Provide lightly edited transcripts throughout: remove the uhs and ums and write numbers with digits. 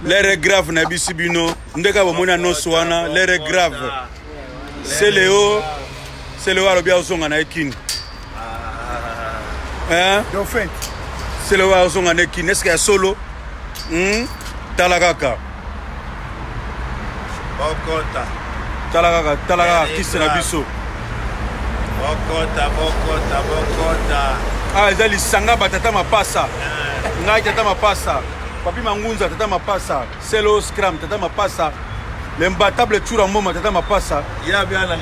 L'air est grave, Nabi Sibino. Ndeka bomona no swana, l'air est grave. C'est Léo Arabia Osonga na Ekin. Hein? Dauphin. C'est Léo Osonga na Ekin. Est-ce qu'il y a solo? Talagaka. Bokota. Talagaka, qui c'est Nabiso? Bokota. Ah, Zali Sanga Batata Mapasa. Ngai Tata Mapasa. Papi Mangunza Tata Mapasa. Selo Scram Tata Mapasa. L'imbattable Turamoma Tata Mapasa. Il y a bien la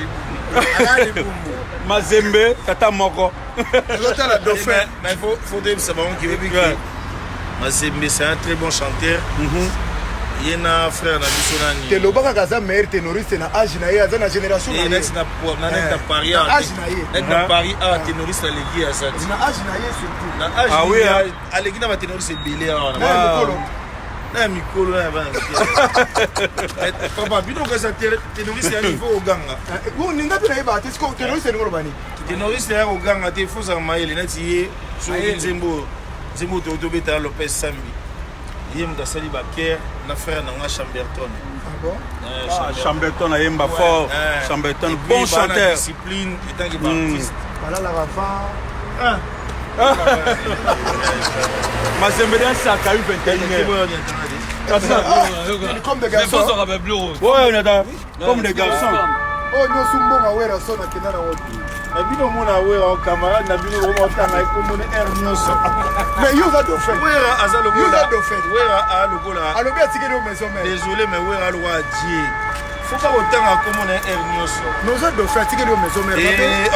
Mazembe Tata Moko. L'autre la Dauphin. Mais il faut dire que c'est bon qui veut dire. Mazembe c'est un très bon chanteur. Il y a un frère dans Bissonani. Te lobaka kaza meilleur ténoriste na âge na ye na génération na. Et next na Paris. Âge na ye. Next na Paris a ténoriste à l'église à ça. Na âge na ye surtout. Na âge. Ah oui, à l'église na ténoriste c'est belé à. Na mikolo na ba. Papa bino ka ça ténoriste à niveau au ganga. Vous ninga bina yeba te ko ténoriste ngolo bani. Ténoriste à au ganga te faut ça maïle na ti so Zembo to beta Lopez Sambi. Yem Gassali Baker, na frère Nanga Chamberton. Ah bon? Chamberton a Yemba fort. Chamberton, bon chanteur. Discipline, étant que artiste. Voilà la ravant. Mazembe ça a eu 21 Comme des garçons. Ouais, on a comme des garçons. Oh, nous sommes bons à voir la sonne qui n'a pas Mais bino mona wera o camarade na bino o tanga ko mona nyoso. Mais you got Dauphin. Wera azalo You got Dauphin. Wera a lokola. Alors bien tiki de maison mais. Désolé mais wera lo a Dieu. Faut pas autant ko mona nyoso. Nous got Dauphin tiki de maison mais.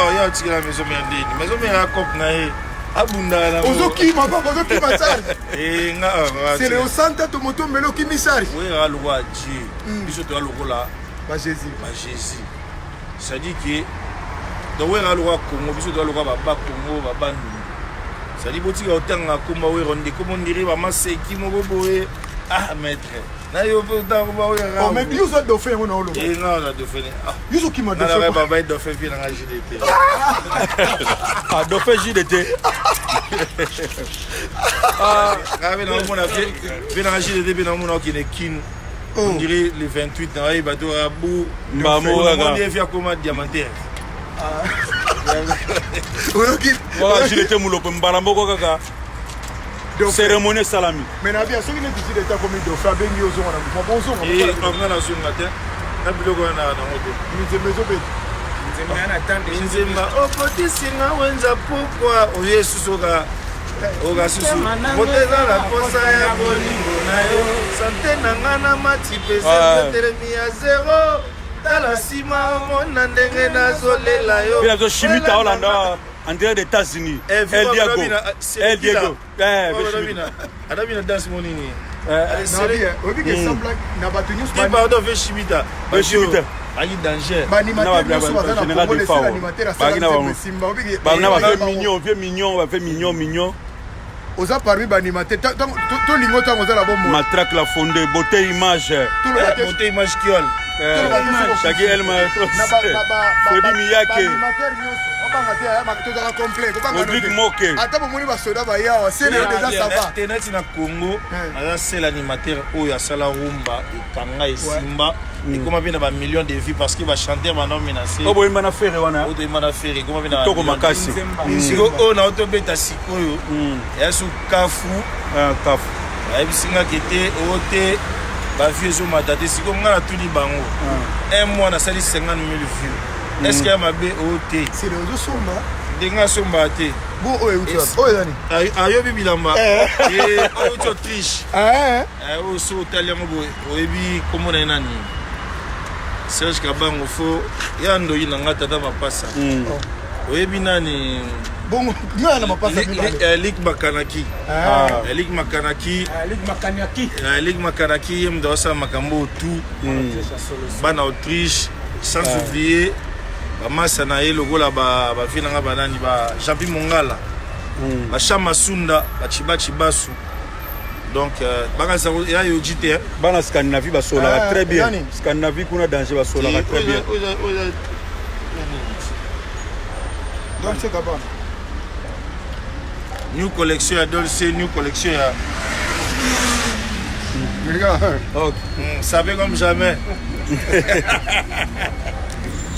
Oh ya tiki la maison mais ndini. Maison mais a cop na e. Abunda na. Ozoki ma papa ozoki ma sar. Nga. C'est le centre de moto melo qui misari. Wera lo a Dieu. Biso to lokola. Ba Jésus. Ça dit que donc wera lo Congo biso to lo ba Congo ba bandu. Ça dit boti ka otanga komba wera ndé comme on dirait ba maseki moko boye. Ah maître. Na yo po tango ba wera. Oh mais you got Dauphin on olo. Et non la Dauphin. You so qui m'a Dauphin. Dauphin. Na ba Dauphin fi na JDT. Ah Dauphin JDT. Ah, avec na mona fi na JDT bi na mona ki ne kin. On dirait les 28 dans les bateaux à bout. Mbamo on dit faire comment diamantaire. Voilà, je l'étais moulop Mbaramboko kaka. Cérémonie salami. Mais na bien ceux qui ne disent d'état comme Dauphin ben yo zo na bonzo. Et on a la sur matin. Na biloko na moto. Nous maison be. Nzemba okoti singa wenza pourquoi o Yesu soka oga susu moteza la posa ya bolingo na yo sante nanga na mati pesa teremi ya zero tala sima mona ndenge nazolela yo bila zo chimita Hollanda en direct des États-Unis El Diego adabina dance monini obi ke sembla na batu news ba pardon ve chimita ayi danger animateur so bazana Congo les animateurs ça simba obi ke ba na ba mignon oza parmi ba animateur to lingo tango za la bombo matraque la fondée beauté image kiol Shaggy Elma Fodi Miyake Rodrigue Moke ata bomoni basoda bayawa c'est déjà ça va tenati na Congo aza seul animateur oyo asala rumba ekanga esimba ekoma pe na ba millions de vues parce que ba chanteur ba non menacé obo imana fere wana oto imana fere ekoma pe na toko makasi siko o na oto beta sikoyo ya su kafu ayebisinga kete ote ba vieux zo matate siko ngana tuni bango un mois na sali 50 000 vues est-ce que ma be ote c'est le zo somba denga somba te bon oyo nani ayobi bilamba oyo to triche o so taliamo boy oyebi komona nani Serge Kabango fo yando ina ngata ta mapasa oyebi nani bon ngana mapasa Lik Makanaki Lik Makanaki yem dosa makambo tout bana Autriche sans oublier bamasa na ye lokola ba finanga banani ba Jampi Mongala ba Chama Sunda ba Chibasu donc baka ça ya yo jité bana Scandinavie ba sola très bien Scandinavie kuna danger ba sola très bien donc c'est capable new collection ya Dolce new collection ya Ok. Savez comme jamais.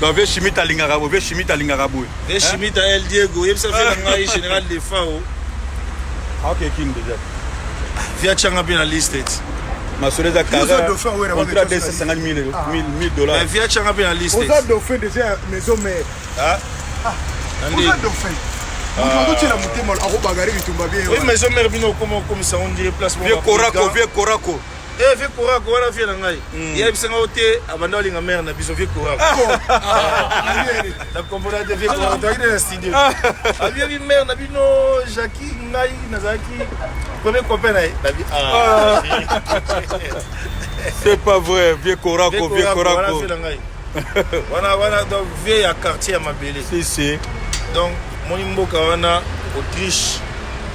Donc, vieux chimie à Lingarabo, vieux chimie à Lingarabo. Vieux chimie à El Diego, il ça fait le général de Fao. Ok, King déjà. Vieux Tchanga bien la liste. Ma soeur est contrat de 250 000 $. Vieux Tchanga bien la liste. Vous êtes dauphin déjà, maison mère. Vous êtes dauphin. Oui, maison mère, comme ça, on dirait placement. Vieux Korako, vieux Korako. Eh, vieux Korako, voilà, vieux Nangai. Il y a un hôtel, avant d'aller en mer, na biso vieux Korako. La composante de vieux Korako, il est studio. Ah, vieux mère, na bino, Jackie, Ngai, Nazaki. Premier copain, c'est pas vrai, vieux Korako, vieux Korako. Voilà, donc vieux à quartier à Mabélé. Si. Donc, mon imboka wana Autriche,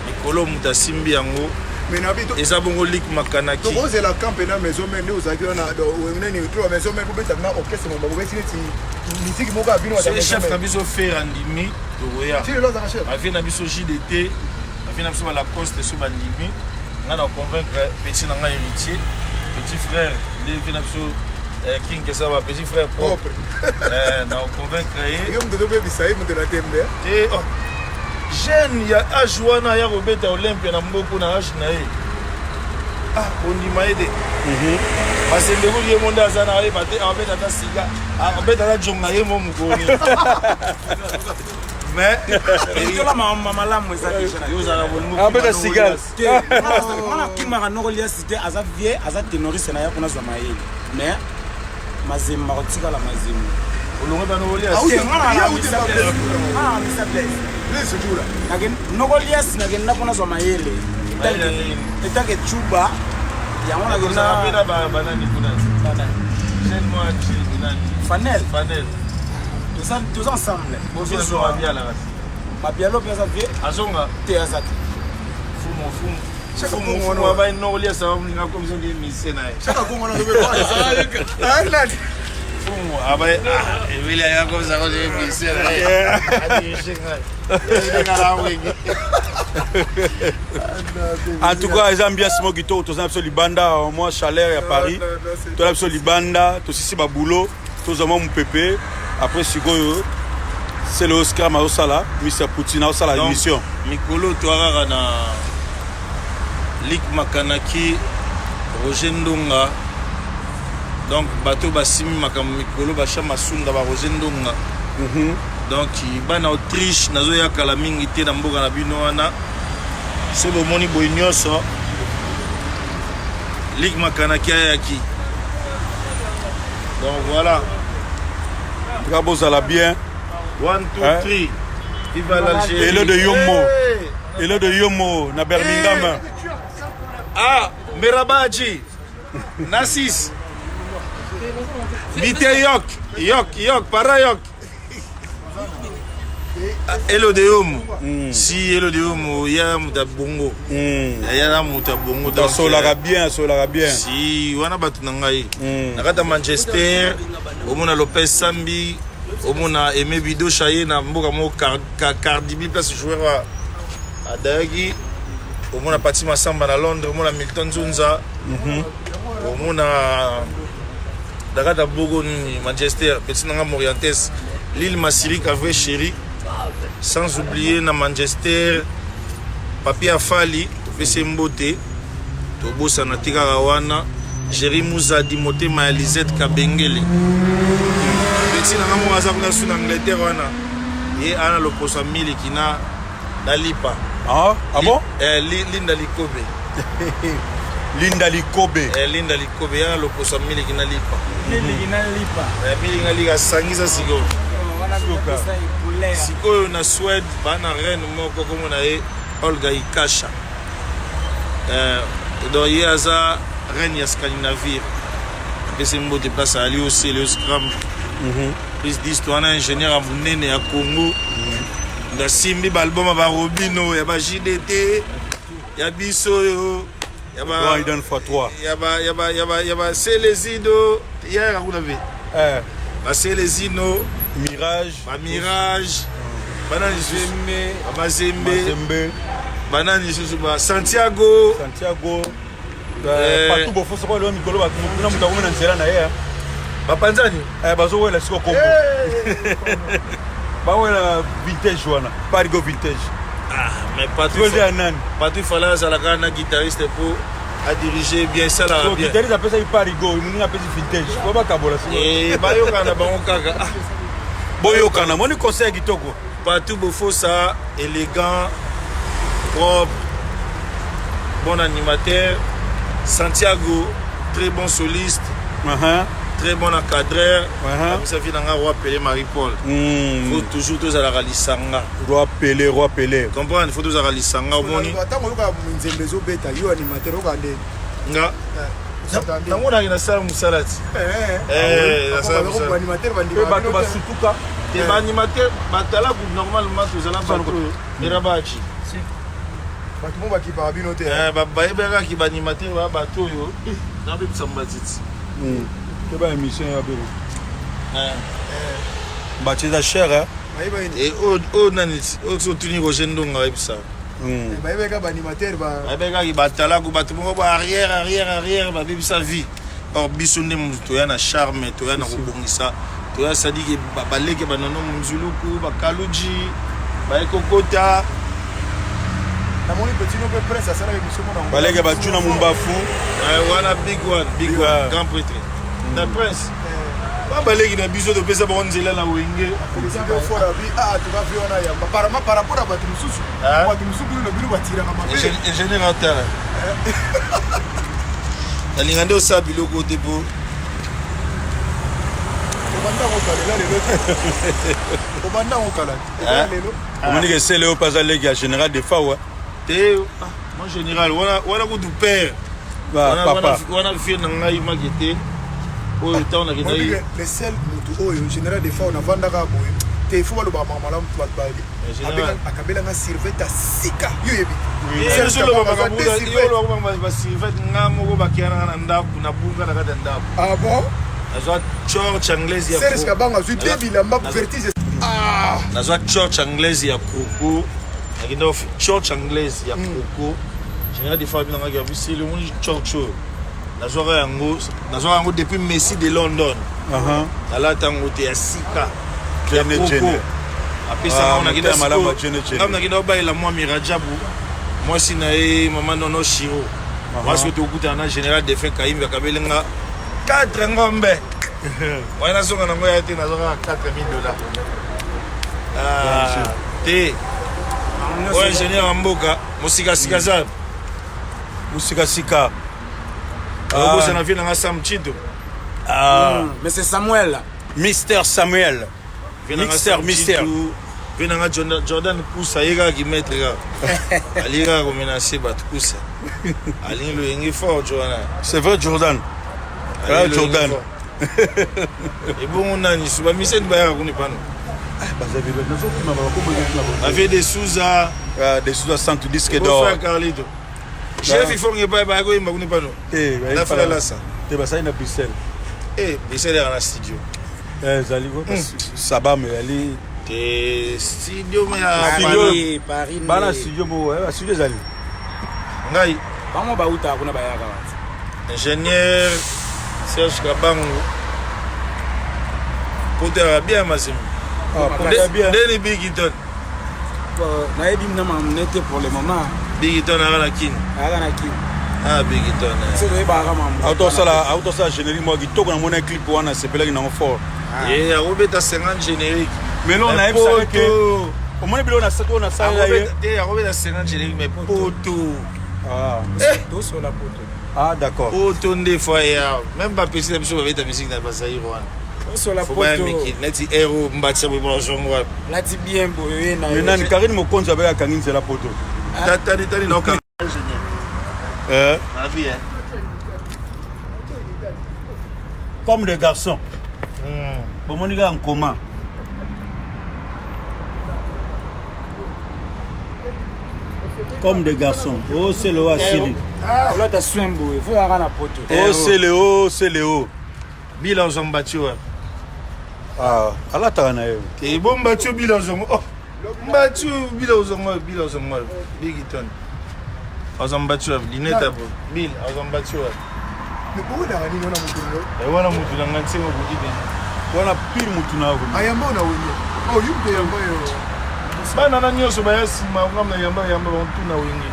Nicolo Moutasimbi yango. Et ça bon lik makanaki. Donc vous êtes la camp na maison mais nous avez on a une maison mais vous êtes na orchestre mon babou musique mo ka bino c'est le chef na biso faire andimi toya. Tu le lances à chef. Avec na biso JDT, avec na biso la Coste sur bandimi. On a convaincre petit nanga héritier, petit frère, il vient biso King que ça va petit frère propre. Na convaincre yo mdodo be bisaye mo de la tembe. Et jeune ya ajuana ya robeta Olympia na mboko na age na ye. On aide. Parce que le lieu monde azana ye bate abeta ta siga, abeta la jonga ye mo mukoni. Mais il la mama la mweza déjà. Yo za na bongo. Abeta siga. On kimaka noko lia cité aza vie aza ténoriste na ya kuna za mayele. Mais mazima kotika la mazima. Olongo ba no lia. Nogolias nagenda kuna zwa mayele etake chuba yango nagenda banani kuna jeune moi Fanel Fanel tous ensemble bonjour so abiala mabialo pesa vie azonga te azaki fumu fumu ba nogolias ça mlinga comme ça des mise na Chaka kongo na dobe kwa. fumu abai vile ya comme ça quand j'ai mise En tout cas, les ambiances Smogito, tous les Libanda, au moins chaleur à Paris. Tous les Libanda, tous ici Baboulot, tous mon pépé. Après, c'est le Oscar Maosala, Mr. Poutine Maosala l'émission. Mikolo Touarara na Lik Makanaki, Roger Ndonga. Donc, bateau Bassimi Makam Mikolo, Bacha Masunda, Roger Ndonga. Donc, il en Autriche, nazo ya kalamingi ité na mboka na bino wana. C'est bon moni boinyoso. Lik Makanaki ayaki. Donc voilà. Bravo Zala bien. 1, 2, 3. Viva l'Algérie. Et le de Yomo. Et le de Yomo na Birmingham. Ah, Merabaji. Nassis. Bite Yok, para Yok. Hello de Yomo. Si Hello de Yomo, il y a muta bongo. Il y a muta bongo. Donc solara bien. Si, wana batu nangai. Nakata Manchester, omona Lopez Sambi, omona Aimé Bido Chaye na mboka mo Cardi B place joueur à Dagi. Omona Pati Masamba na Londres, omona Milton Zunza. Omona Nakata Bogo Manchester, petit nanga Morientes, Lille Massiri Cavre Chéri. Sans oublier na Manchester Papi Afali Fese Mbote Tobosa na tika wana Jerry Mouzadi Motema ya Lisette Kabengele Petit na ngamo aza kuna suna Angleterre wana ye ana loposa mili kina dalipa Ah bon? Linda Likobe Linda Likobe Linda Likobe yana loposa mili kina lipa mili ngalika sangisa sigo sikoyo na Suède bana reine moko comme na ye Olga Ikasha donc ye aza reine ya Scandinavie pese mbote place ali aussi le scrum plus d'histoire na ingénieur à munene ya Congo na simbi balbum ba Robino ya ba JDT ya biso yo ya baIden fois 3 ya ba Celezido ya kuna ve ba Celezino Mirage Banani Mazembe Banani Santiago Partout beau faut soko le mikolo ba kuna muta komena nzela na ye. Bapanzani. Bazo wela siko kombo. Ba wela vintage wana, Parigo vintage. Ah, mais Patou. Patou fallait azalaka na guitariste pour à diriger bien ça là. So guitariste appelle ça Parigo, il appelle ça vintage. Faut pas kabola ça. Et ba yokana bango kaka. Boyokana, moni conseil kitoko. Patou Bofo ça élégant, propre, bon animateur. Santiago, très bon soliste, très bon encadreur. Ça vient d'un roi Pelé Marie-Paul. Il faut toujours tous à la Ralisanga. Roi Pelé. Comprends, il faut tous à la Ralisanga. Attends, on va nous besoin bêta, yo animateur au Rwanda. Nga. Nango na ina sala musalati. La sala animateur va dire ba to ba sutuka. Te ba animateur batala ku normalement tous ala ba ko. Mirabachi. bato mo bakipa babino te bayebeka ki baanimateur ba bato oyo nabebisa mbatiti ke ba émission ya bebo batiza cher oyo nani otuni roger ndonga bayebisa bayebeka baanimateur bayebekaki batalaku bato moko ba arrière babebisa vie or biso nde motu toya na charme toya na kobongisa toya sadiki baleke banono munzuluku bakaluji bayekokota namoni petit no pe presse asala émission mona baleke batuna mumbafu wana big one grand prêtre na prince baleki na biso topesa bango nzela na wenge fora bi tu vas voir wana yamba par rapport à bato mosusu bato mosusu no bino batiraka mabe ingénieur atala nalinga nde osala biloko te po obanda okala lelo omoni ke sele opaza leki ya général de fawa te mon général wana kutu père wana fie na ngai makete oyo ntango nakendaki le sel motu oyo général de fawa navandaka boye te fo baloba malamu bato bali akabelanga sirvete asika yo yebi basirvete nga moko bakiananga na ndako na bunga na kati ya ndako ah bon nazwa church anglaise ya serge kabanga zwi te bilamba vertige nazwa church anglaise ya koko nakenda church anglaise ya koko général de fois binangaki abisi le moni church oyo nazwaka yango depuis Messi de London nalata yango te ya sika ya koko apesanga nakenda obayela mwa mirajabu mwasi na ye mama nono shiro mwasi oyo tokutana na général de fin kayimbi akabelenga 4 ngombe wana nazonga nango ya te nazwaka 4 $4,000 te oyo ingénieur ya mboka mosikasika zabe mosikasika obosa na vie nanga Sam Chito mais c'est Samuel Mister Samuel Mister vie nanga Jordan Kusa ayekaki maître kaka aliyekaka komenase bato Kusa alingi loyenge fort wana c'est vrai Jordan Jordan ebongo nani suba miseni bayaka kuni pano avait des Souza centre disque d'or frère Carlito chef il faut ngepa ba ko imba kuni pano na fala la sa te basai na Bruxelles Bruxelles na studio zali ko sabam ali te studio ya Paris bana studio mo studio zali ngai bango bauta kuna bayaka wati ingénieur Serge Kabango poteur bien mazim Deni Bigiton nayebi na mamnete pour le moment Bigiton ala kin Bigiton c'est le ba ramam autosala générique moi qui toko na mona clip wana sepelaki na fort robeta 50 générique mais non na ebisa que au moins bilo na sako na sala ye robeta 50 générique mais poto tout sur la poto d'accord poto nde fois ya même pas petit la biso babeta musique na basayi wana sur la poto neti héros mbatsa bo bonjour la ti bien boye na mais nani Karine Mokonzi abeka kanginze la poto tani no ka comme des garçons bon mon gars en commun comme des garçons c'est le asili là ta swembo il faut avoir la poto c'est le haut bila zombatio ala tana yo ke bon batio bila zongo batio bila zongo Bigiton azambatio lineta Bill azambatio mais pourquoi na nini ona mutulo wana mutu na nganse mo budi ben wana pile mutu na ko ayamba na wenye oh yumbe yamba yo bana na nyoso ba yasima ngam na yamba bantu na wengi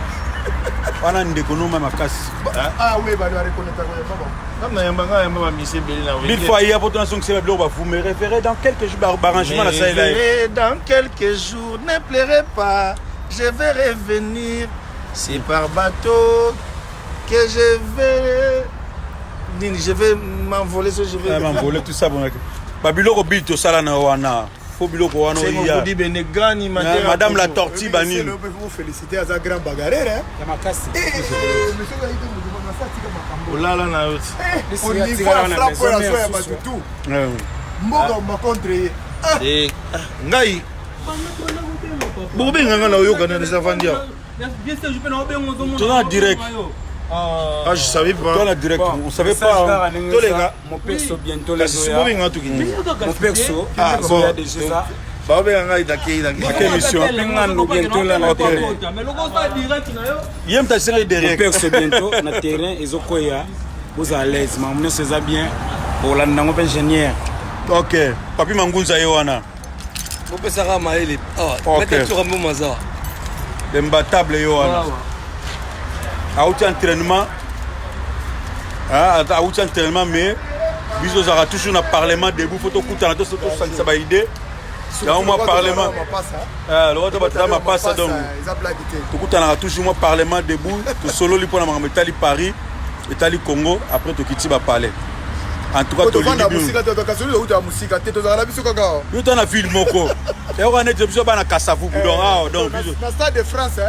wana ndeko noma makasi ah oui ba reconnaître ko yamba ngam na yamba ba mise beli na wengi mille fois hier pour ton son que c'est blo vous me référez dans quelques jours arrangement là ça là dans quelques jours ne pleurez pas je vais revenir c'est par bateau que je vais m'envoler je vais m'envoler tout ça bon babilo ko bil to sala na wana faut biloko wana ya madame la tortue banine on peut vous féliciter à sa grand bagarre hein ya makasi monsieur ga ite mutu na sa tika makambo olala na yote on y voit frappe pour la soya batutu mboka ma contre ngai bobenga nga na oyoka na savandi ya tu as direct ah je savais pas toi la direct on savait pas tous les gars mon perso bientôt les zoya bobenga tu kindi mon perso ah bon déjà ba obenga ngai dakei émission ngano bientôt là na terrain yem ta série direct mon perso bientôt na terrain ezokoya vous à l'aise mamune c'est bien pour la nango ingénieur ok papi mangunza yo wana bopesaka maele metatuka mbo mazawa imbattable yo wana auti entraînement auti entraînement mais biso ozalaka toujours na parlement debout fo tokutana tosangisa baidée yango mwa parlement lokwa to batala mapasa donc tokutanaka toujours mwa parlement debout tosololi mpona makambo etali Paris etali Congo après tokiti bapalais en tout cas yo to na ville moko eyoka neti biso bana kasavu donc awa donc na stade de France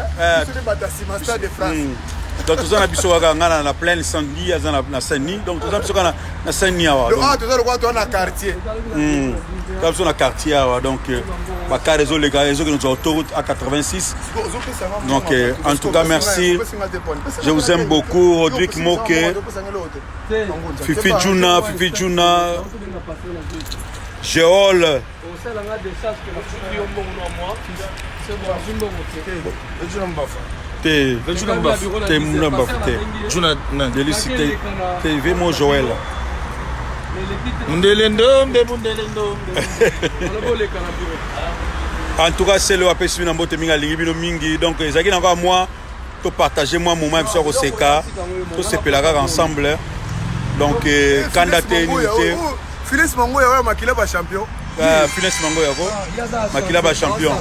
biso bata sima stade de France donc toza na biso kaka nga na plaine Saint-Denis aza na Saint-Denis donc toza biso kaka na Saint-Denis awa toza lokwa to na quartier toza biso na quartier awa donc bakar ezoleka ezokende na autoroute A86 donc en tout cas merci je vous aime beaucoup Rodrigue Moke Fifi Juna Géol T'es mon bafouté. Juna nan Délicité. T'es vraiment Joël. En tout cas, c'est le APC Minambo Teminga Lingibino Mingi. Donc, Zaki n'a pas moi, to partager moi mon même sur Oseka. Tous ces pélagas ensemble. Donc, candidaté unité. Phyllis Mango ya makila ba champion. Phyllis Mango ya ko. Makila ba champion.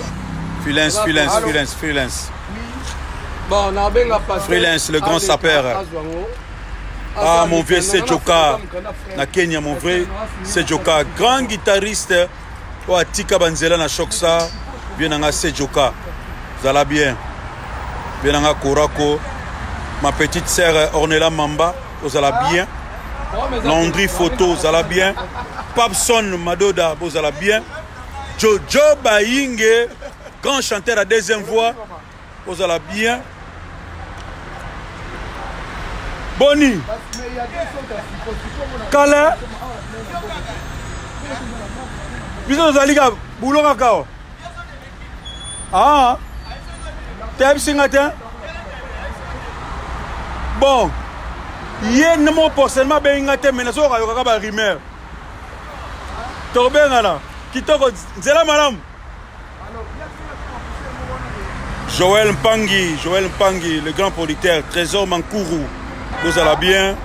Freelance. Bon, on a bien passé. Freelance, le grand sapeur. Ah, mon vieux Sejoka. Na Kenya, mon vrai Sejoka. Grand guitariste. Oh, Tika Banzela na Shoksa. Bien nga Sejoka. Zala bien. Bien nga Korako. Ma petite sœur Ornella Mamba. Zala bien. Landry Photo. Zala bien. Papson Madoda. Zala bien. Jojo Bayinge. Grand chanteur à deuxième voix. Zala bien. Boni Kala biso zalika bulo kakao ah teb singata bon ye nemo porcellement bengate mena so ka yoka ba rumeur to bengana kitoko nzela malam Joël Mpangi, le grand producteur, Trésor Mankourou, vous allez bien.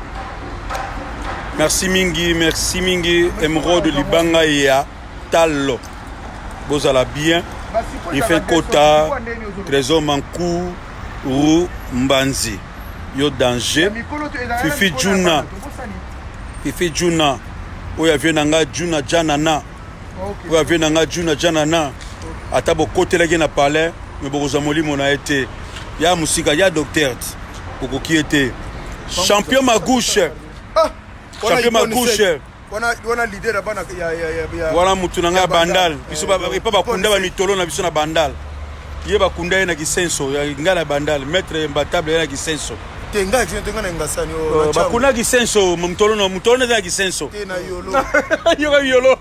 Merci Mingi, Emeraude Libanga et Tallo, vous allez bien. Il fait Kota, Trésor Mankourou, Mbanzi, Yo Danger, Fifi Juna, Oya Vienanga Juna Janana, Atabo Kote la Palais. Mais Borozamoli mon a été. Il y a Moussika, il y a Docteur Boko qui était champion ma gauche. Champion ma gauche. On a l'idée là-bas. Voilà Moutunanga Bandal. Il n'y a pas Bakunda Mitolo na biso na Bandal. Il y a Bakunda na Gisenso. Il y a Bandal. Maître imbattable na Gisenso. Tenga na ngasani. Bakunda Gisenso. Mutolo na Gisenso. Tena yolo. Yoga yolo.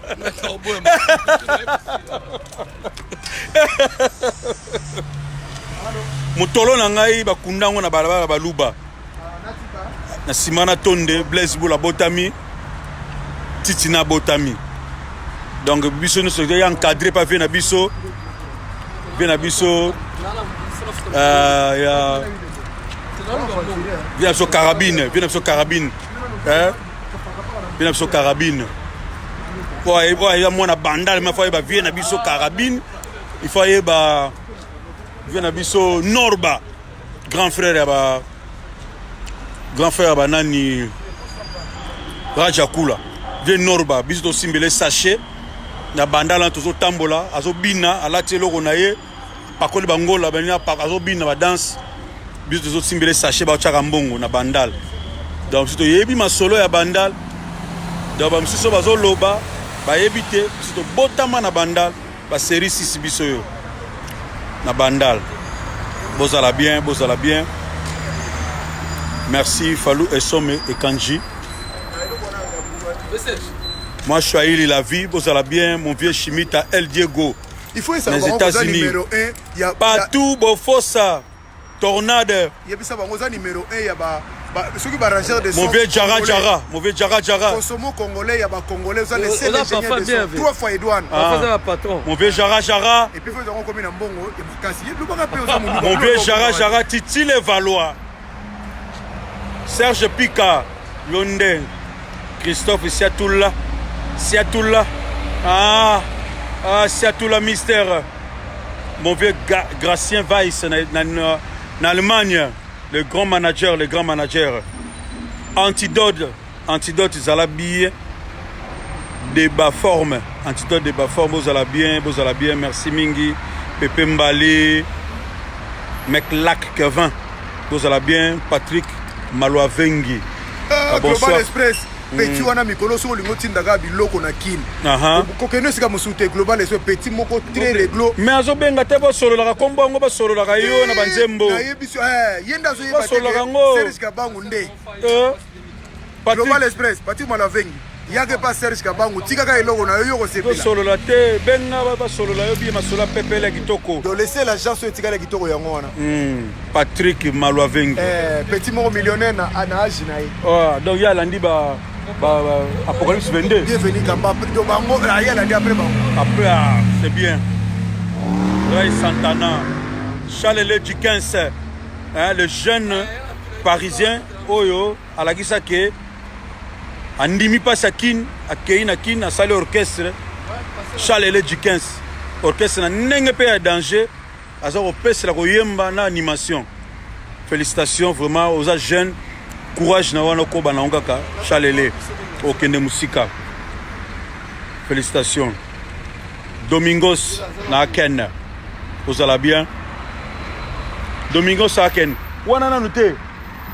motolo na ngai bakundango na balabala baluba na simana tonde Blaise Boula botami titina botami donc biso nous sommes encadré par vient na biso ya vient sur carabine ouais il y a mon bandal mais faut vient na biso carabine il faut y ba vient na biso Norba grand frère nani Rajakula vient Norba biso to simbele sachet na bandala tozo tambola azo bina alati eloko na ye pakoli bangola banya azo bina ba danse biso tozo simbele sachet ba chaka mbongo na bandal donc to yebi masolo ya bandal donc ba msuso bazo loba ba yebite biso to botama na bandal ba série 6 biso yo na bandal bozala bien merci Fallou Essome et Kanji. Moi, je suis à Ili la vie, bozala bien, mon vieux Chimita El Diego. Il faut les États-Unis. Partout, Bofossa, Tornade. Mon vieux Jara Jara. Consomo congolais, il y a des Congolais, vous allez laisser les ingénieurs de son. 3 fois Edouane. Mon vieux Jara Jara. Et puis vous avez combien d'ambongo, il y a mon vieux Jara Jara, Titi les Valois. Serge Pika, London. Christophe Siatoula. Siatoula Mystère. Mon vieux Gracien Weiss en Allemagne. Le grand manager. Antidote Zalabi. Débat forme. Antidote débat forme. Vous allez bien. Merci Mingi. Pepe Mbali. Meklak Kevin. Vous allez bien. Patrick Maloavengi. Global Express. Petit wana mikolo so lingo tindaga biloko na kin. Kokeno sika musute Global Express petit moko très réglo. Mais azo benga te bo solo la kombo ngo ba solo la yo na banzembo. Na yebiso yenda zo yeba. Solo la ngo. Serge Kabangu nde. Global Express Patrick Maloavengi. Yage pas Serge Kabangu tika ka eloko na yo ko sepela. Solo la te benga ba solo la yo bi masola pepele kitoko. Do laisser l'argent so tika la kitoko yango wana. Patrick Maloavengi. Petit moko millionnaire na âge na yi. Donc ya landi ba Apocalypse 22. Bienvenue Kamba. Donc bango ya landi après bango. Après c'est bien. Ray Santana, Charles Dickens, le jeune parisien Oyo alakisa ke andimi pas sakin akeina kin a sali orchestre Charles Dickens orchestre na nenge pe ya danger azako pesa la koyemba na animation. Félicitations vraiment aux jeunes. Courage na wana ko bana ngaka Charles okende musika. Félicitations. Domingos na Ken. Vous allez bien. Domingos na Ken. Wana na noté.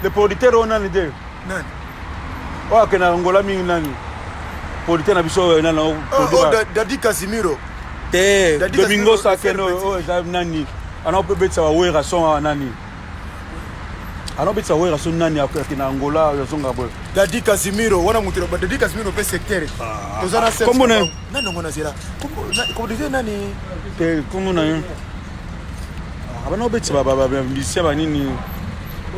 Le producteur on a noté. Nani? Oh kena ngola mingi nani. Producteur na biso na na. Dadi Casimiro. Te Domingos na Ken nani. Ana peut betsa wa wera son nani. Alors betsa wera son nani akena Angola yazonga boy. Dadi Casimiro wana mutiro Dadi Casimiro pe secteur. Tozana secteur. Comment na? Nani ngona zira. Comment dire nani? Te comment na? Abana betsa baba mbisi banini.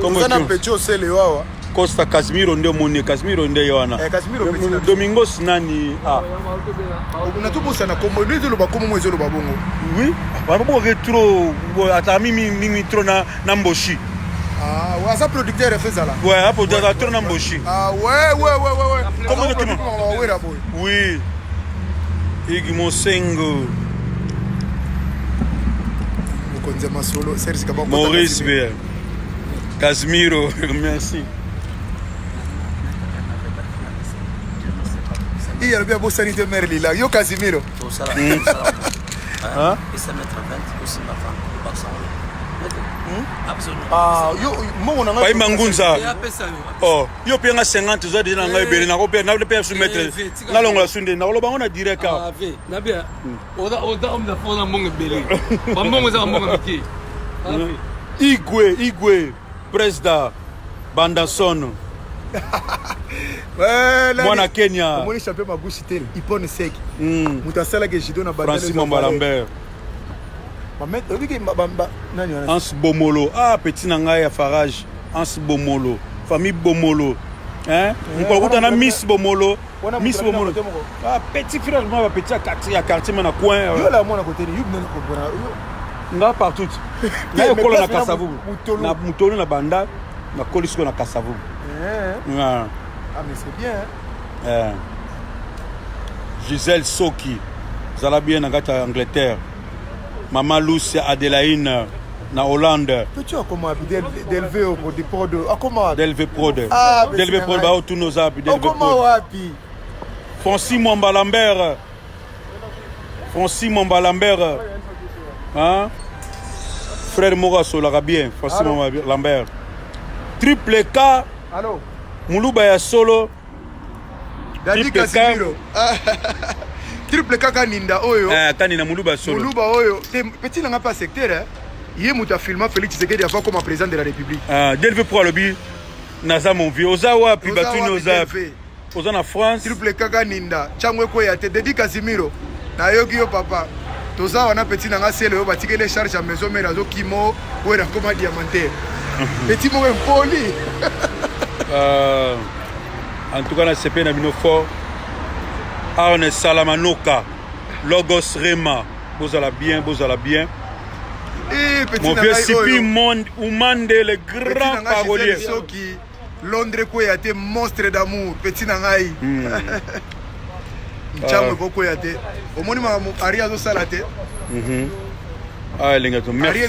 Comment na pecho sele wawa. Costa Casimiro ndio moni Casimiro ndio yana. Casimiro petit. Domingos nani unatubusa na kombo ndio lo bakomo mwezo lo babongo. Oui, baba bo retro atami mimi trop na mboshi. Ouais, ça producteur fait ça là. Ouais, pour des acteurs na mboshi. Ouais. Comment document? Oui. Igi Mosengo. Mokonze Masolo, Serge Kabangu. Maurice Bé. Casimiro, merci. Il y a le bien beau sanité Merli là. Yo Casimiro. Tout ça là. Hein? Et ça mettre 20 aussi ma femme. Yo mo na Pai Mangunza. Oh, yo pe nga 50 za déjà nga ebele na ko pe na pe soumettre. Na longo la sunde na lo bango na direct ka. Ah ve, na bien. Oda on da fona mongo ebele. Ba mongo za mongo miki. Igwe, Presda, Bandason. Mwana Kenya. Moi champion ma bouche tel, Ipone sec. Mutasala que jido na bandana. Francis Mombalambert. Ans Bomolo. Ah, petit Nangaya Farage. Ans Bomolo. Famille Bomolo. Hein? On a Miss Bomolo. Miss Bomolo. Ah, petit frère, moi, petit à quartier, mais à coin. Nga partout. Nga kola na Kasavu. Na mutolo na banda, na kolisiko na Kasavu. Ah mais c'est bien. Gisèle Soki. Zala bien na gata Angleterre. Maman Lucia Adelaine na Hollande. Peux-tu comment d'élever au dépôt de comment Delve Prod. Ah, Delve Prod ba tous nos appuis Delve comment Prod. wapi? Francis Mwamba Lambert. Francis Mwamba Lambert. Hein? Frère Morasso, l'arabien, Francis Mwamba Lambert. Triple K. Allô? Moulouba ya solo. Dadi Casimiro. Triple K Kaninda Oyo. Kanina Moulouba solo. Moulouba Oyo. Petit n'a pas secteur, hein? Il est a filmé Félix Tshisekedi avant comme président de la République. Delve Pro Lobby. Naza mon vieux. Ozawa, puis Batuni Oza. Oza na France. Triple K Kaninda. Changwe Koyate. Dadi Casimiro. Na yogi yo papa. Toza wana petit nanga sele yo batike les charges à maison mais razo kimo ou na comme diamantaire. Petit mo poli. En tout cas na CP na bino fort. Arne Salamanoka, Logos Rema, bozala bien. Et petit mon vieux Sipi Oumande, le grand parolier. Londres Koyate, monstre d'amour, petit nangai. Chamo beaucoup yate. Au monument Aria do Salate. Ah les gars, merci.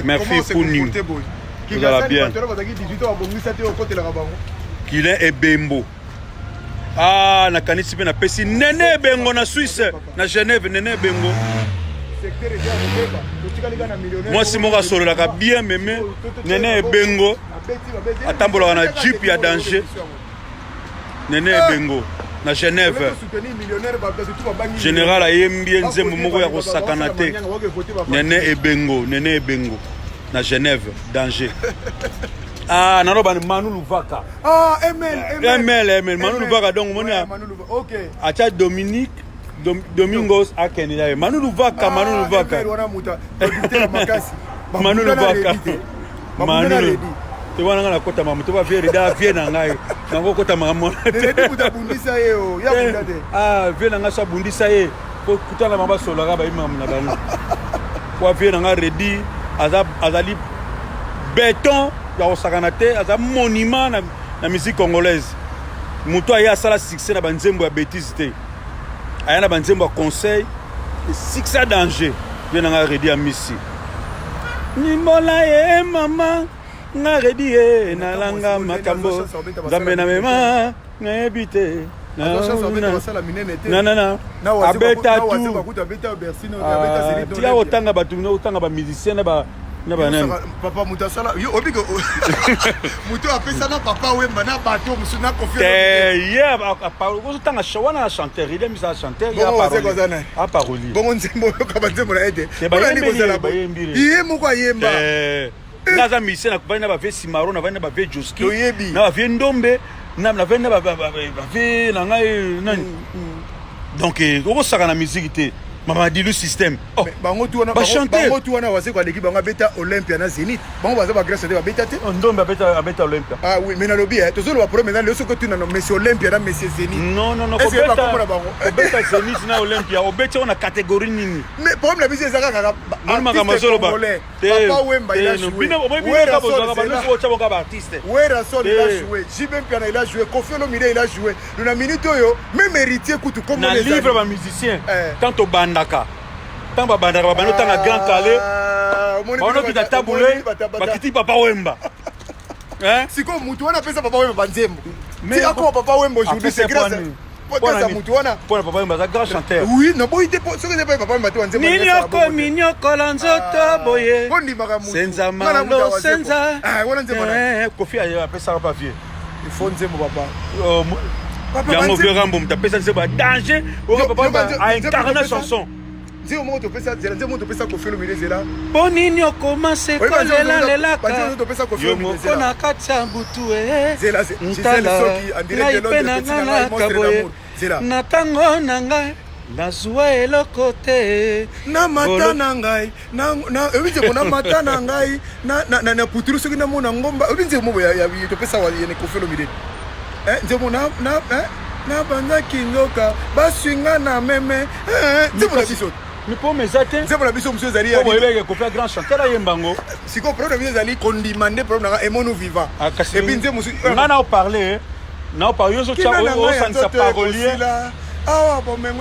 Merci pour nous. Vous allez bien. Qu'il est Bembo. Ah, na kanisi pe na pesi Nene Bengo na Suisse, na Genève Nene Bengo. Moi si mon solo la bien mémé Nene Bengo. Atambola na Jeep ya danger. Nene Bengo na Genève. Général ayembi nzembo moko ya kosakana te. Nene Bengo na Genève danger. Ah, non, Manu Luvaka. Ah, ML. Manu Luvaka, donc, ok. Acha Domingos a Kenya. Manu Luvaka. Manu Luvaka. Tu vois, on a kota mamu. Tu vas faire des avions dans la. On va kota mamu. Ah, viens dans la bundisa ye. Pour kuta la mamba solara ba imam na bango. Pour viens dans la ready. Azali béton. Il y a un monument dans la musique congolaise. Moutou a un succès dans la bêtise. Il y a un conseil. Succès danger. Il y a un rédit à Missi. Nimbola ye maman. Na rédit na langa makambo. Zamena mema. Na ebite. Non. Abeta tout. Tia otanga batuno otanga ba musicien ba. Papa Moutasala, yo obigo. Mouto a fait ça na papa Wemba na bato musuna confiance. Yeah, vous tanga shawana na chanteur, il aime ça chanteur, il a parole. A parole. Bon nzembo ka banzembo na ete. Ba yembi ba yembi. Iye moko yemba. Naza mise na kubana ba ve Simaro na vana ba ve Joski. Na ba ve Ndombe, na vana ba ve na ngai nani. Donc on saka na musique te. Maman dit le système. Oh, bango tu wana wase kwa l'équipe banga beta Olympia na Zénith. Bango baza ba grâce de ba beta te. Ndo ba beta Olympia. Ah oui, mais na lobby to zo ba problème na le soko tu na monsieur Olympia na monsieur Zénith. Non, beta Zénith na Olympia, o beta na catégorie nini. Mais problème la musique ezaka kaka. Papa Wemba il a joué. Wera Sol il a joué. Jibem Piana il a joué. Kofi Olomide il a joué. Dans minute yo, même héritier kutu comme les livre ba musicien. Tant au bandaka. Tant ba bandaka ba no tant à Grand Calais. On a qui taboulé, ba kiti Papa Wemba. Hein? Si comme mutu wana pesa Papa Wemba banzembo. Mais encore Papa Wemba aujourd'hui c'est grâce. Pour Papa Wemba c'est grand chanteur. Oui, non boy te ce que c'est Papa Wemba tu banzembo. Minyoko lanzoto boye. Senza malo senza. Ah, wana nzembo. Kofi a pesa pas vieux. Il faut nzembo papa. Yango Verambo mtapesa nzembo danger. Papa a incarné chanson. Dis au moment où tu fais ça, c'est au moment où tu fais ça Kofi Olomide là. Bonini okomase kolela lelaka. Yo moko na katsa butu Zela c'est le soki en direct de l'autre petit na moi monstre d'amour. Na tango nanga nazwa eloko te na mata na ngai na ebinze kona mata na ngai na puturu soki na mona ngomba ebinze mo ya topesa wa yene kofelo mide nzemo na banda kingoka baswinga na meme nzemo na biso mi po mezate nzemo na biso monsieur zali ya boyebeke ko faire grand chanteur ayembango siko problème biso zali kondimande problème na emono vivant et puis nzemo ngana o parler na o parler yo tcha o sans parolier ah bon même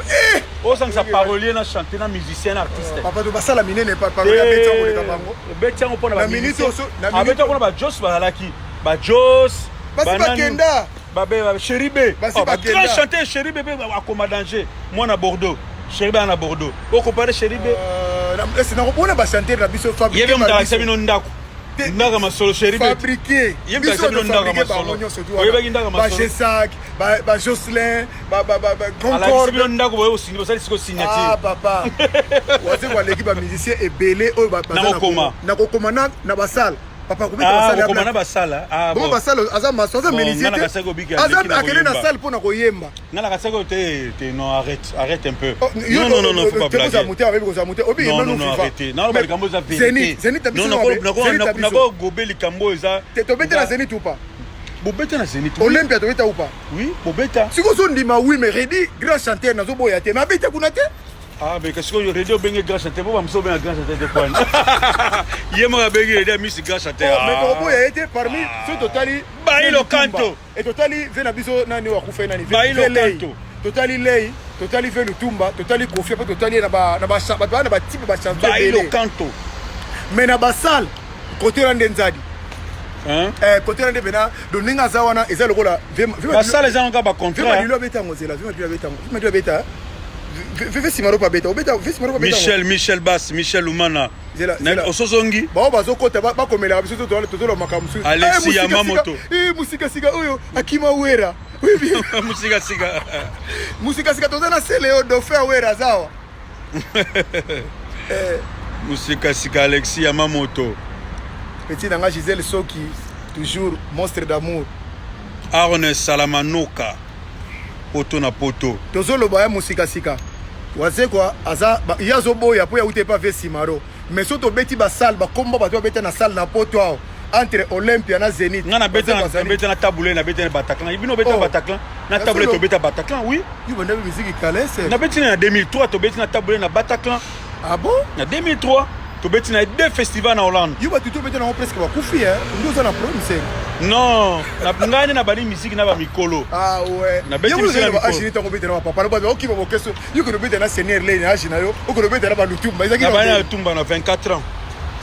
o sans parolier na chanter na musicien artiste papa to basala minene pa parolier beta ko leka bango beta ko pona ba minute na beta ko ba Jos bazalaki ba Jos Bakenda babe Chéribe grand chanteur Chéribe a comme danger moi na Bordeaux Chéribe na Bordeaux o comparer Chéribe c'est na ko ba chanteur na biso fabriquer yebe mdaka sabino ndako ndaka masolo Chéribe fabriquer biso ndaka masolo oyebaki ndaka masolo ba Jesac ba Jocelyn ba Concorde sabino ndako boyo signer basali siko signature ah papa waze kwa l'équipe ba musicien ebele o ba na kokoma na basala papa ko beta basala ko komana basala bon basala aza maso aza menuisier aza akele na salle pour na koyemba ngala kasako te non arrête un peu non faut pas blaguer non arrêtez non ba likambo za vérité non nako gobe likambo eza to beta na Zénith ou pas bobeta na Zénith Olympia to beta ou pas oui bobeta siko zo ndima oui mais Redi grand chanteur na zo boya te mais beta kuna te ah mais qu'est-ce que je radio bengue grand chanteur pour me sauver un grand chanteur de point yema bengue radio miss grand chanteur mais to boya été parmi ceux totali Bailo Kanto et totali vena biso nani wa kufa nani Bailo Kanto totali lei totali fait le tumba totali confia totali na ba type ba chanteur Bailo Kanto mais na basal côté Randenzadi côté Rande bena do ninga zawana eza lokola basal les gens ba contrat vema dilo beta ngozela vema dilo beta Simaro pa beta obeta Simaro pa beta Michel Bass Michel Umana na osozongi ba bazokota ba komela biso to lo makamusu Alexis Yamamoto musika sika oyo akima wera musika sika to na sele do faire wera zawa musika sika Alexis Yamamoto petit nanga Gisèle Soki toujours monstre d'amour Arne Salamanoka poto na poto tozoloba ya musika sika waze kwa aza yazo boya po ya ute pa ve Simaro mais soto beti ba salle ba komba ba to beta na salle na poto ao entre Olympia na Zénith ngana beta na tabule na beta na Bataclan ibino beta Bataclan na tabule to beta Bataclan oui yuba na musique kalese na beta na 2003 to beta na tabule na Bataclan ah bon na 2003 to beta na 2 festivals na Hollande yuba tu to beta na presque ba kufi ndio za na promise non na ngane na bali musique na ba mikolo ah ouais na beta musique na ajini tango beta na papa ba okiba bo keso yuko no beta na senior lane ajina yo uko no beta na ba lutumba ezaki na bana lutumba na 24 ans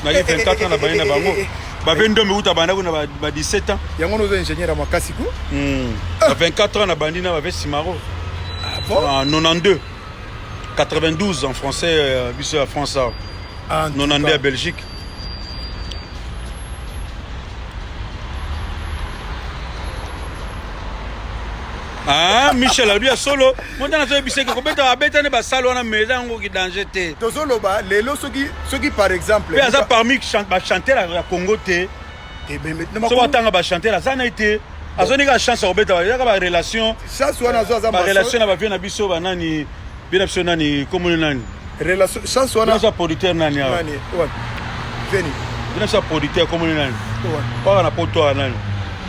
na 24 ans na bana bango ba 22 mais uta bana kuna ba 17 ans yango no zo ingénieur à makasi ko na 24 ans na bandina ba Simaro en 92 92 en français biso à France 92 à Belgique. Ah, Michel a bien solo. Moi dans la bisque ko beta abeta ne ba salo na meza ngo ki danger te. Tozolo ba lelo soki par exemple. Mais ça parmi chanter la Congo te. Et ben so watanga ba chanter la ça na été. Azoni ka chance ko beta ya ba relation. Chance wana zo za ba relation na ba vie na biso ba nani bien option nani comme nani. Relation chance wana za producteur nani ya. Nani? Ouais. Veni. Bien ça producteur comme nani. Ouais. Pas na poto nani.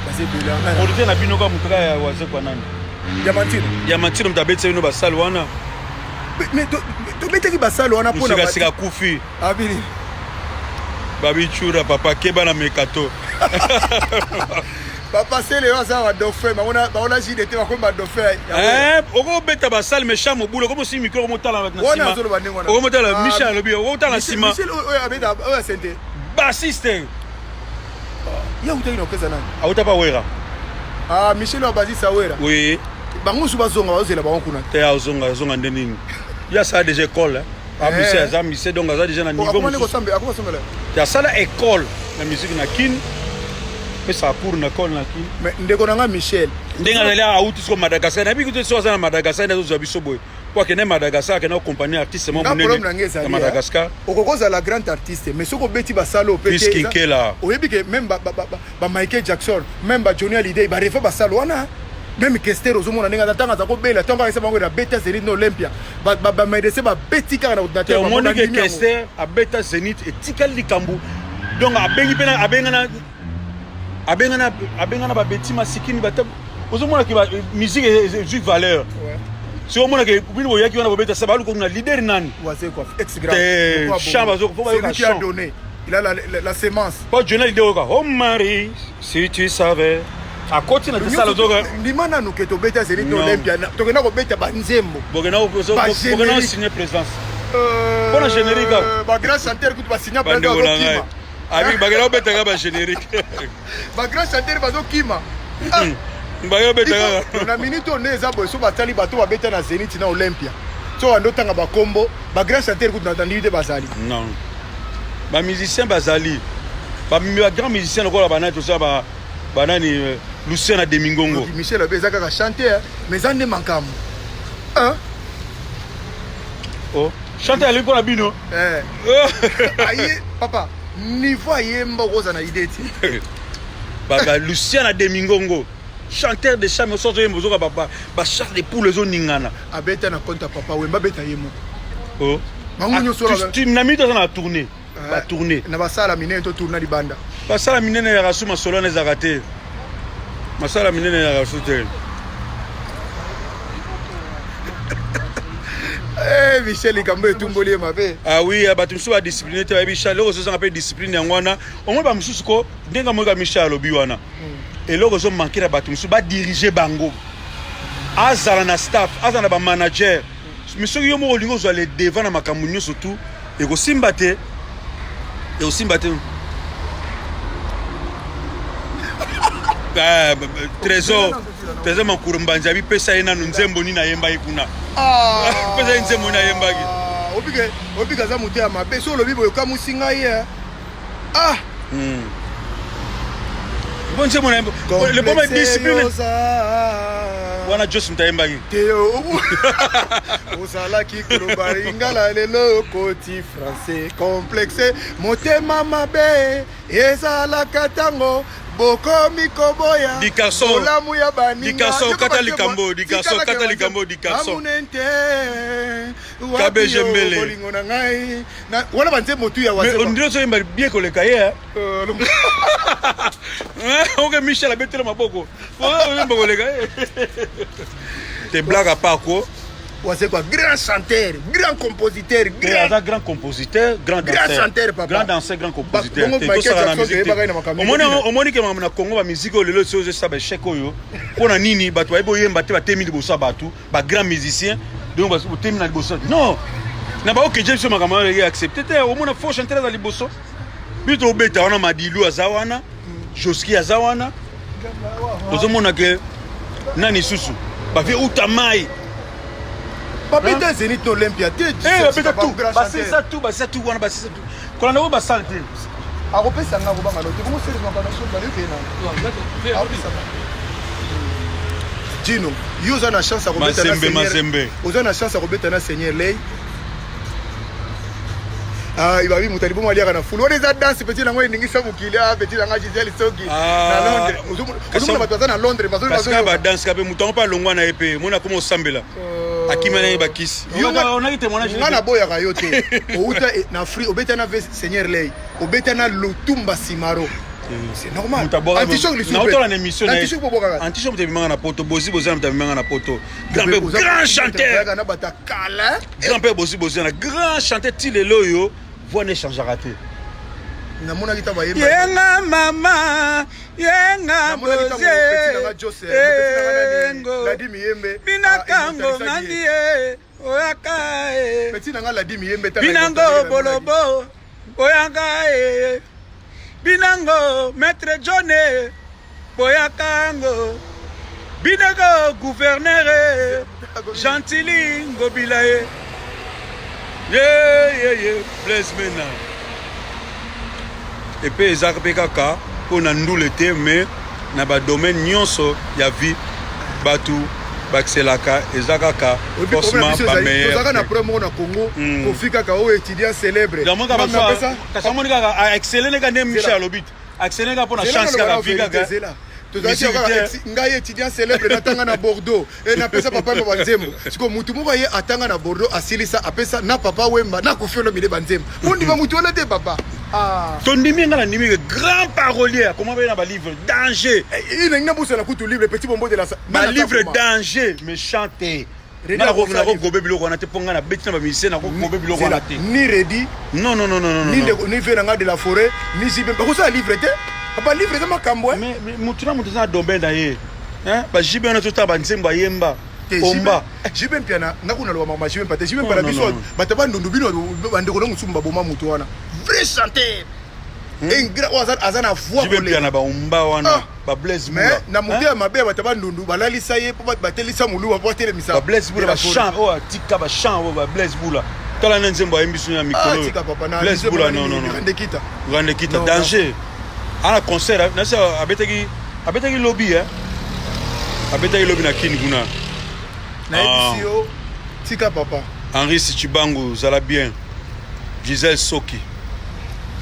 Basi bila. Producteur na bino ka mutuka ya waze kwa nani. Diamantino mtabetse bino basalo wana. Mais to beteki basalo wana pona ba sika kufi. Abili. Babi chura papa keba na mekato. Papa c'est le hasard wa dauphin, on a dit était comme dauphin. Oko beta basal méchant mo boulot comme si micro motala na sima. Oko motala Michel lobi, oko motala sima. Michel abeta o sente. Bassiste. Ya utaki no keza nani? Auta pa wera. Ah Michel Obazi Sawera. Oui. Bango suba zonga bazela bango kuna. Te ya zonga ndenini. Ya ça des écoles. Ah Michel ça Michel donc ça déjà na niveau. Comment ne ko sambe, akoma sambe là. Ya ça la école la musique na kin. Mais ça pour na école na kin. Mais ndeko nanga Michel. Ndenga na la auti ko Madagascar. Na bi ko so na Madagascar na zo biso boy. Kwa kene Madagascar kena compagnie artiste mo munene. Na Madagascar. Okokoza la grande artiste mais soko beti basalo peke. Puisque là. Oyebi ke même ba Michael Jackson, même ba Johnny Hallyday ba refa basalo wana. même Kester ozomona ndenge atanga za kobela tonga esa bango na beta Zenith na Olympia ba maidese ba beti kaka na ordinateur au monde que Kester a beta Zenith et tikali likambu donc abengi pena abengana ba beti masikini bata ozomona que musique est valeur si on mona que bino boyaki wana bobeta ça balu ko na leader nani wazé quoi ex grand chamba zo faut pas qui a donné il a la sémence pas journal idée quoi oh Marie si tu savais à côté na ça le doga limana no que to beta Zenith na Olympia to kena ko beta ba nzembo bogena signer présence bon générique ba grand chanteur que ba signer présence kima abi bagena beta ba générique ba grand chanteur ba zo kima bagena beta na minute on eza boy so batali bato ba beta na Zenith na Olympia so andotanga ba combo ba grand chanteur que n'entendit de bazali non ba musicien bazali ba grand musicien ko la bana tout ça ba banani Lucien Demingongo Michel Abezaka ka chanter mais en mankam hein oh chanter ali pour la bino ayi papa niveau yemba koza na ideti baba Lucien Demingongo chanteur de chant so yembo zo baba ba chant de poules zo ningana abeta na compte papa wemba beta yemo oh bangunyo so la tu na mito na tourner ba tourner na basala minene to tourner di banda basala minene ya rasuma solo na zakate masala minene ya rasute Michel Ikambo tumboli mabe ah oui bato mso ba discipliné te ba Michel loko so ngape discipline ngwana omwe ba msusu ko ndenga moka Michel lobi wana et loko so manquer bato mso ba diriger bango azala na staff azala ba manager monsieur yo mo lingo zo le devant na makamunyo surtout et ko simbate trésor makurumbanza bi pesa ina nzembo ni na yemba ikuna pesa nzembo na yemba ki obika za muté mabe so lobi boyo kamusinga ye bon nzembo na le pombe discipline wana Joss mtayemba ki teo osala ki koloba ingala lelo koti français complexe motema mabe ezala katango bokomi koboya olamu ya baninga dikaso kata likambo amunente kabeje mbele bolingo na ngai na wana banze motu ya wase mais on dirait so yemba bien koleka ye oke Michel abetela maboko yemba koleka ye te blague à part quoi wase quoi grand chanteur grand compositeur grand compositeur grand chanteur papa grand danseur grand compositeur te ça na musique omoni ke na Congo ba musique lelo so ça ba chèque oyo pona nini bato ba yemba te ba temi liboso batu ba grand musicien donc ba temi na liboso non na ba ok James makama ya accepter te omona faut chanter dans liboso bito beta wana madilu azawana Joski azawana ozomona ke nani susu ba vie utamai Babeta Zenith Olympia te babeta tout basa tout wana basa tout kola na ba salte akopesa nga kobanga lote komo sele makana so ba lekena Dino yo za na chance akobeta na Mazembe oza na chance akobeta na Seigneur Lay ibabi mutali bomo aliaka na fulu wana eza danse petit nango endingisa mokili petit nanga Gisèle Soki na Londres ozomona bato baza na Londres parce que ba danse kape mutango pa longwa na epe mona komo sambela akimana ye bakisi on a été témoignage ngana boyaka yo te outa na free obeta na Seigneur Lay obeta na Lutumba Simaro c'est normal antichoc li na auto la émission antichoc te bimanga na poto bozi na bimanga na poto grand chanteur na bata kala grand père bozi na grand chanteur tilelo yo voix ne changera te na mona kita ba yemba yenga mama yenga bozi Ladi Miyembe binakango ngandi oyaka petit nanga Ladi Miyembe binango bolobo oyaka binango maître Johnny boyakango binango gouverneur Gentili Ngobilaye bless mena et puis ezaka pe kaka pona ndule te mais na ba domaine nyonso ya vie batu baxelaka ezaka ka forcément pas meilleur ezaka na promo na Congo kofika ka o étudiant célèbre donc ka ba ça monika a exceller ka nem Michel Lobit exceller ka pona chance ka vika ka tozalaki ngai étudiant célèbre natanga na Bordeaux et napesa papa mba banzembo siko mutu moko ye atanga na Bordeaux asilisa apesa na papa Wemba na Koffi Olomide banzembo mundi ba mutu olete papa tondimi nga na ndimi grand parolier comment va na livre danger il n'a pas la couture livre petit bonbon de la ma livre danger me chante na ko gobe biloko na te ponga na beti na ba musicien na ko gobe biloko na te ni ready non ni veranga de la forêt ni jibe ko ça livre te papa livre te makambo mais mutu na mutu na dombe na ye hein ba jibe na tota ba nzembo yemba omba jibe mpiana ngakuna lo mama jibe pate jibe para biso bataba ndundu bino bandeko na musumba boma mutu wana vrai chanteur ingra azana voix jibe mpiana ba omba wana ba blaze mula na mutu ya mabe bataba ndundu balalisa ye po batelisa mulu po telemisa ba blaze mula ba chant oh tika ba chant ba blaze mula tala na nzembo yembisu na mikolo tika papa na blaze mula non grande kita danger ana concert na sa abetaki lobby abetaki lobby na kini kuna na ebisio tika papa Henri Sichibangu zala bien Gisèle Soki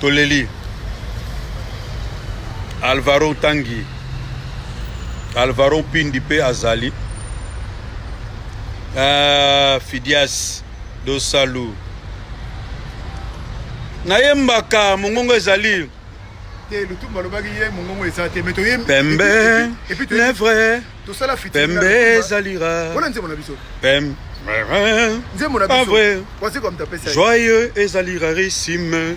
Toleli Alvaro Tangi Alvaro Pindi pe azali Fidias Dosalu nayembaka mongongo ezali Pembe les vrais Pembe ezalira Pembe pas vrai joyeux ezalirarissime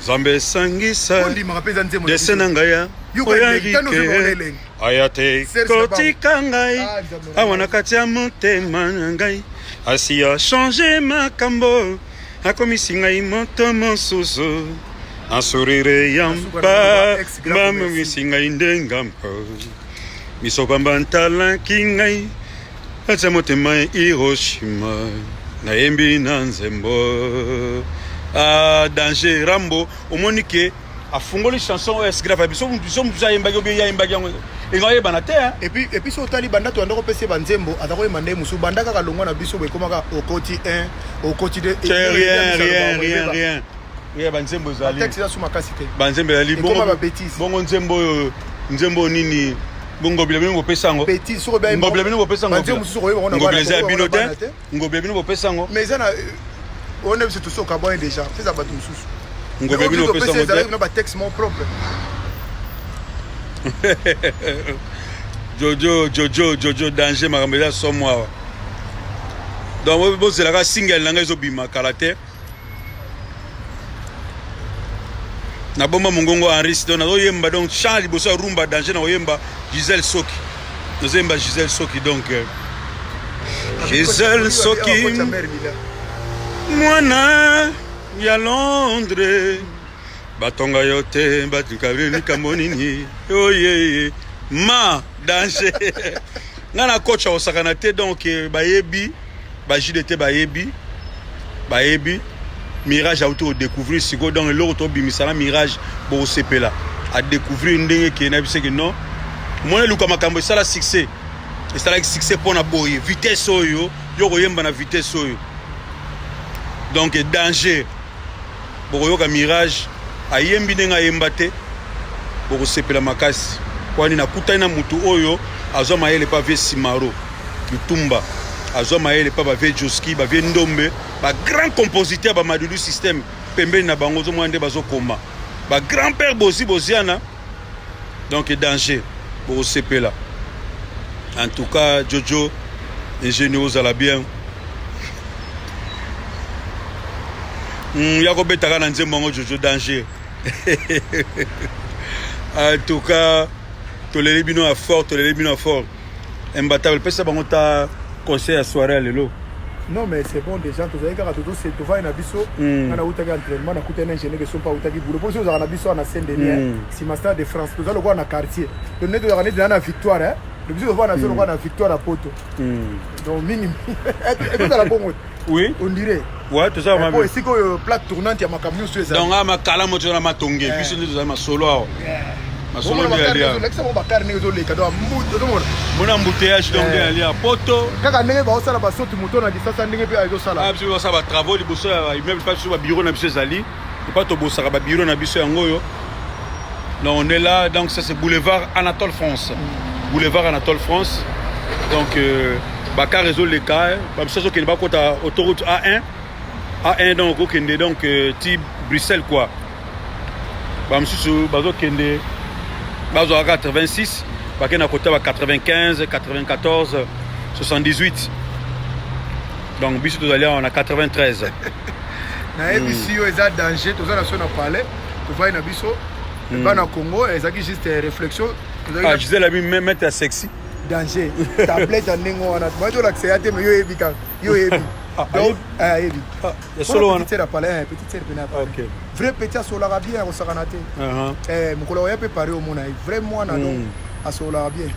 Zambe sangisa desena ngaya oyarike ayate kotika ngai awa na kati ya motema na ngai asi a changé makambo akomisi ngai moto mosusu asurire yamba mamisi ngai ndengampo miso pamba ntalanki ngai atia motema ya Hiroshima nayembi na nzembo danger Rambo omoni ke afungoli chanson oyo esgrave biso mutu ayembaki obi yayembaki yango engoyebana te et puis so otali banda to andako pese banzembo atakoyemba nde musu banda kaka longwa na biso bekomaka okoti 1 okoti 2 rien banzembo ezali texte eza sumakasi te banzembo ezali bongo nzembo nini ngobila bino bopesa ngo petit soko ba ngobila bino bopesa ngo banzembo musu koyeba ona ngobila za bino te ngobila bino bopesa ngo mais eza na on est tout ça carbone déjà c'est ça ba tout sous ngobila bino bopesa ngo te na ba texte mon propre Jojo danger makambo eza somo awa donc bozelaka single nanga ezobima kala te na bomba mongongo Henri Sido nazoyemba donc chant liboso ya rumba danger nakoyemba Gisèle Soki nazoyemba Gisèle Soki donc Gisèle Soki mwana ya Londres batonga yo te batukabeli kamonini oyeye ma danger nga na coach osakana te donc bayebi bajidete bayebi mirage a auto découvrir siko dans l'autre bimisala mirage bo sepela a découvrir ndenge ke na biseke non mona luka makambo sala succès et sala succès pour na boye vitesse oyo yo koyemba na vitesse oyo donc danger bo yoka mirage ayembi ndenga yemba te bo sepela makasi kwani na kutana na mutu oyo azwa mayele pa vie Simaro Lutumba azwa mayele pa ba vie Joski ba vie Ndombe ba grand compositeur ba Madulu système pembeni na bango zo mwande bazo koma ba grand père Boziana donc danger pour sepela en tout cas Jojo ingénieux à la bien yako betaka na nzembo ngo Jojo danger en tout cas toleli bino à fort imbattable pesa bango ta conseil à soirée lelo. Non mais c'est bon déjà tu savais que tout c'est tu vas na biso on a outaki entraînement na kutana ingénieur que sont pas outaki boulot pour ceux na biso na scène dernière si master de France tu vas le voir na quartier tu ne dois gagner na victoire hein le biso va na solo na victoire à poto donc minimum et tout à la bonne oui on dirait ouais tout ça bon c'est que plaque tournante ya makamyo sur ça donc ama kala moto na matonge biso ndio za masolo masolo ndio alia mona embouteillage donc ndio alia poto kaka ndenge ba osala ba sauti moto na distance ndenge pe azo sala absolument ça ba travaux liboso ya immeuble pas sur ba bureau na biso ezali pas to bosaka ba bureau na biso yango yo Donc on est là, donc ça c'est boulevard Anatole France. Boulevard Anatole France. Donc Baka résout les cas. Comme ça, qui est autoroute A1. A1 donc au Kende donc type Bruxelles quoi. Bam sous bazo Kende bazo à 86. Baka na côté 95, 94, 78. Donc biso tous allés on a 93. Na ebisi yo eza danger, toza na so na parler. Tu vois na biso bana Congo ezaki juste réflexion. Ah, je disais la même mettre sexy. Danger. Tablette en nengo wana. Moi je l'accès mais yo ebika. Yo ebi. Donc ebi. Ya solo wana. Petite parler, petite sœur pena parler. OK. Vrai petit asola bien au sakanate. Mukolo ya pe parler au mona. Vraiment na donc asola bien.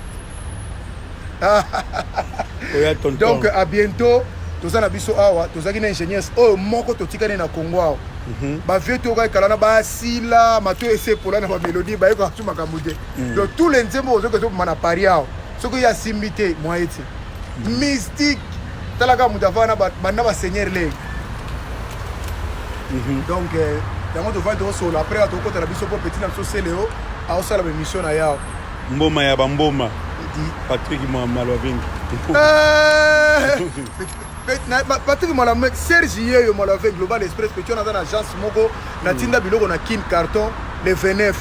Donc à bientôt. Toza na biso awa, tozaki na ingénieurs oh moko totikane na Congo awa. Ba vieux to ka kala na ba sila, mato ese pola na ba mélodie ba yeko atuma kamude. Donc tous les nzembo ozo ko mana pari awa. Soko ya simité moyeti. Mystique. Talaka mutavana ba ba seigneur le. Donc yango to va do so la après to ko ta biso po petit na so Céléo, a osala ba mission na yao. Mboma ya bamboma. Patrick Malavingi. Patrick Malavingi, Serge Yeyo Malavingi, Global Express, petit on a dans l'agence Moko, na tinda biloko na kin carton, les 29.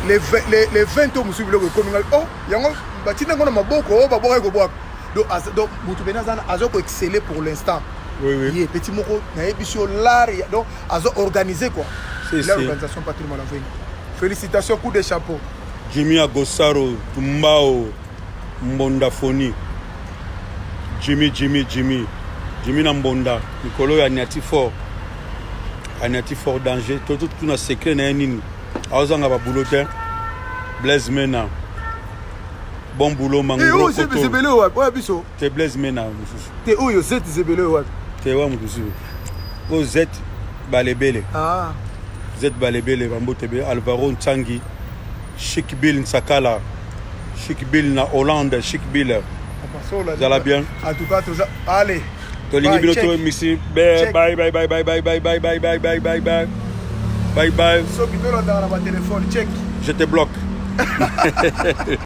Les 20 musu biloko comme oh, yango batinda ngona maboko, oh baboko ko boak. Donc mutu benazana azo ko exceller pour l'instant. Oui. Petit Moko na ebisio l'art donc azo organiser quoi. C'est l'organisation Patrick Malavingi. Félicitations, coup de chapeau. Jimmy Agosaro, Tumbao, Mbondafoni. Jimmy Nambonda, Nicolo Agnati Fort. Agnati Fort danger. Tout na secret na nini. Azanga ba boulotin. Blaise Mena. Bon boulot Mangoro. C'est belé ouais biso. Te Blaise Mena. Te où yo Z belé ouais. Te wa mutusu. Ko Z balebele. Ah. Z balebele Bambotebe Alvaro Ntsangi. Chic Bill Nsakala, Chic Bill na Hollande, Chic Bill. Ça va bien. En tout cas, allez. Bye bye. Je te bloque. Je te bloque.